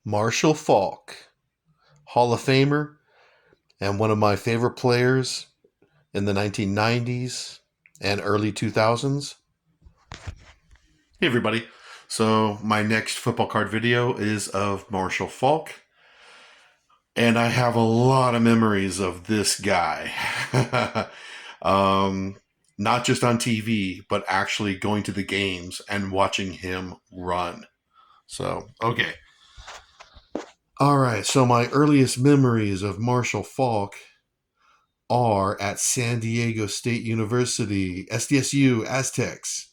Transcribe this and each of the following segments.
Marshall Faulk, Hall of Famer, and one of my favorite players in the 1990s and early 2000s. Hey, everybody. So, my next football card video is of Marshall Faulk, and I have a lot of memories of this guy. um, Not just on TV, but actually going to the games and watching him run. So, okay. All right. So, my earliest memories of Marshall Faulk are at San Diego State University, SDSU Aztecs.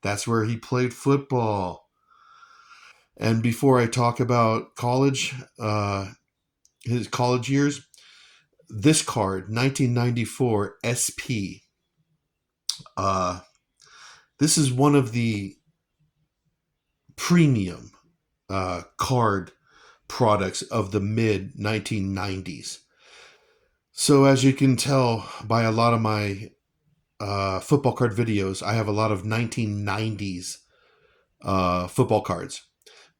That's where he played football. And before I talk about college, his college years, this card, 1994 SP. Uh, this is one of the premium card products of the mid 1990s. So, as you can tell by a lot of my football card videos, I have a lot of 1990s football cards.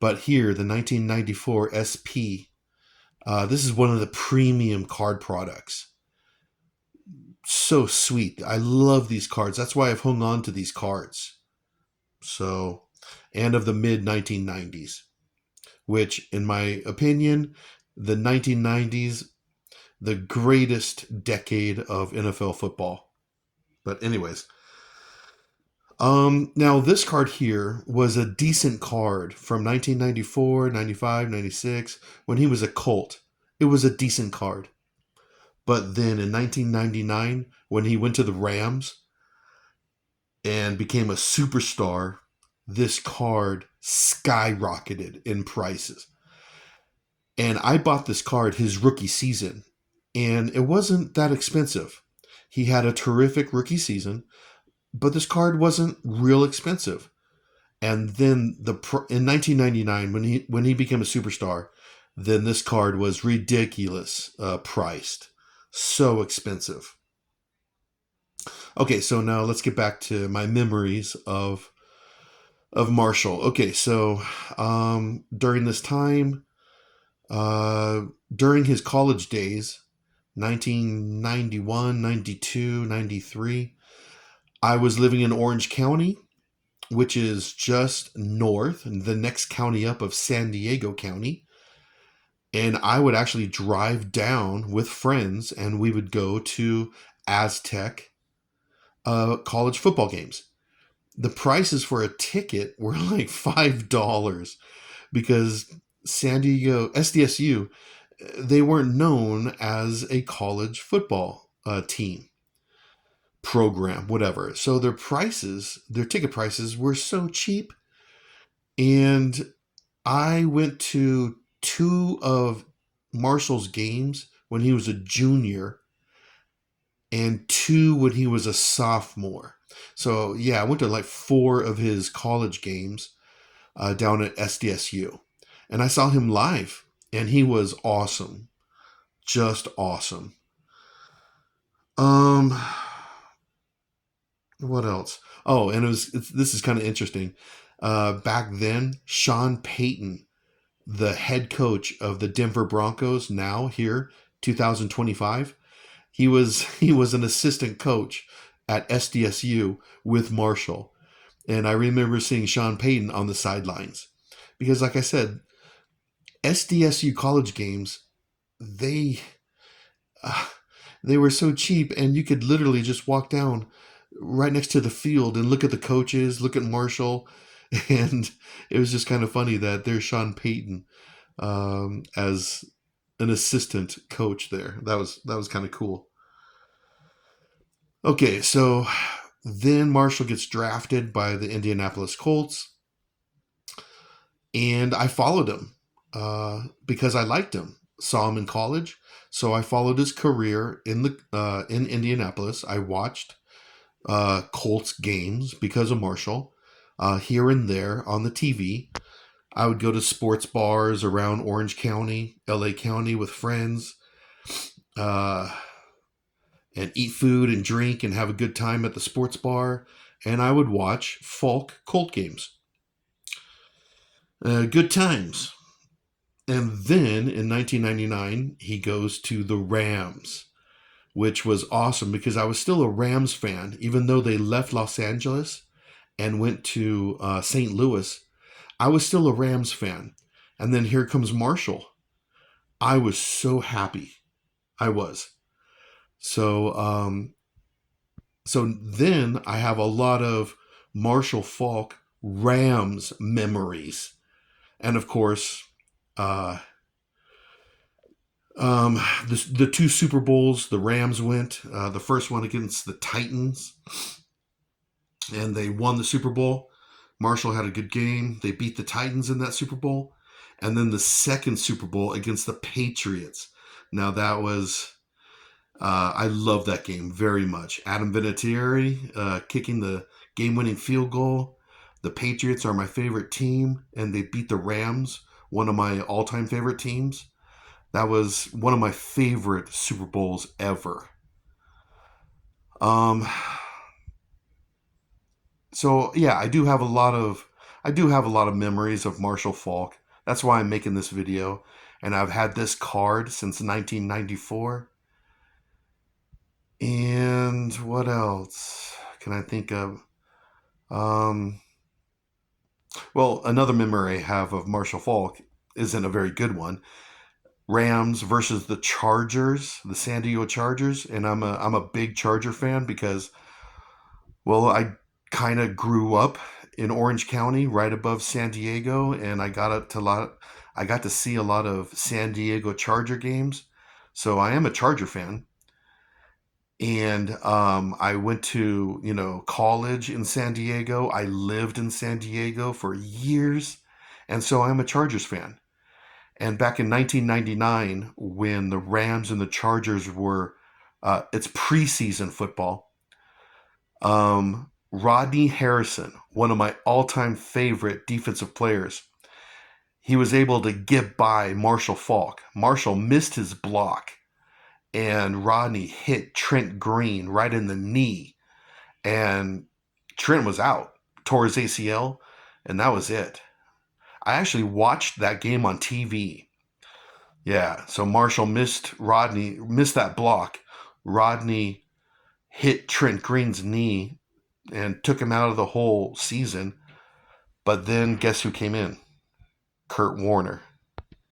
But here, the 1994 SP, this is one of the premium card products. So sweet. I love these cards. That's why I've hung on to these cards. So, and of the mid 1990s, which, in my opinion, the 1990s, the greatest decade of NFL football. But, anyways, now this card here was a decent card from 1994, 95, 96 when he was a Colt. It was a decent card. But then in 1999, when he went to the Rams and became a superstar, this card skyrocketed in prices. And I bought this card his rookie season, and it wasn't that expensive. He had a terrific rookie season, but this card wasn't real expensive. And then in 1999, when he became a superstar, then this card was ridiculous priced, so expensive. Okay, so now let's get back to my memories of Marshall. Okay, so during this time, during his college days, 1991, 92, 93, I was living in Orange County, which is just north, the next county up of San Diego County. And I would actually drive down with friends and we would go to Aztec college football games. The prices for a ticket were like $5 because San Diego SDSU, they weren't known as a college football team, program, whatever. So their ticket prices were so cheap. And I went to two of Marshall's games when he was a junior and two when he was a sophomore. So, yeah, I went to like four of his college games down at SDSU. And I saw him live, and he was awesome. Just awesome. Um, what else? Oh, and this is kind of interesting. Back then, Sean Payton, the head coach of the Denver Broncos, now here, 2025, he was an assistant coach at SDSU with Marshall. And I remember seeing Sean Payton on the sidelines. Because like I said, SDSU college games, they uh, they were so cheap and you could literally just walk down right next to the field and look at the coaches, look at Marshall, and it was just kind of funny that there's Sean Payton as an assistant coach there. That was kind of cool. Okay, so then Marshall gets drafted by the Indianapolis Colts, and I followed him because I liked him. Saw him in college, so I followed his career in Indianapolis. I watched Colts games because of Marshall here and there on the TV. I would go to sports bars around Orange County, LA County with friends. Uh, and eat food and drink and have a good time at the sports bar. And I would watch Faulk Colt games. Good times. And then in 1999, he goes to the Rams, which was awesome because I was still a Rams fan, even though they left Los Angeles and went to St. Louis. I was still a Rams fan. And then here comes Marshall. I was so happy. I was. So, so then I have a lot of Marshall Faulk Rams memories. And of course, uh, the two Super Bowls the Rams went. The first one against the Titans, and they won the Super Bowl. Marshall had a good game. They beat the Titans in that Super Bowl. And then the second Super Bowl against the Patriots. Now that was, I love that game very much. Adam Vinatieri kicking the game-winning field goal. The Patriots are my favorite team, and they beat the Rams, one of my all-time favorite teams. That was one of my favorite Super Bowls ever. Um, so yeah, I do have a lot of memories of Marshall Faulk. That's why I'm making this video, and I've had this card since 1994. And what else can I think of? Um, well, another memory I have of Marshall Faulk isn't a very good one. Rams versus the Chargers, the San Diego Chargers, and I'm a big Charger fan because, well, I kind of grew up in Orange County, right above San Diego, and I got to see a lot of San Diego Charger games. So I am a Charger fan. And I went to, college in San Diego. I lived in San Diego for years. And so I'm a Chargers fan. And back in 1999, when the Rams and the Chargers were, it's preseason football, Rodney Harrison, one of my all-time favorite defensive players, he was able to get by Marshall Faulk. Marshall missed his block, and Rodney hit Trent Green right in the knee, and Trent was out, tore his ACL, and that was it. I actually watched that game on TV. Yeah, so Marshall missed that block. Rodney hit Trent Green's knee and took him out of the whole season. But then guess who came in? Kurt Warner.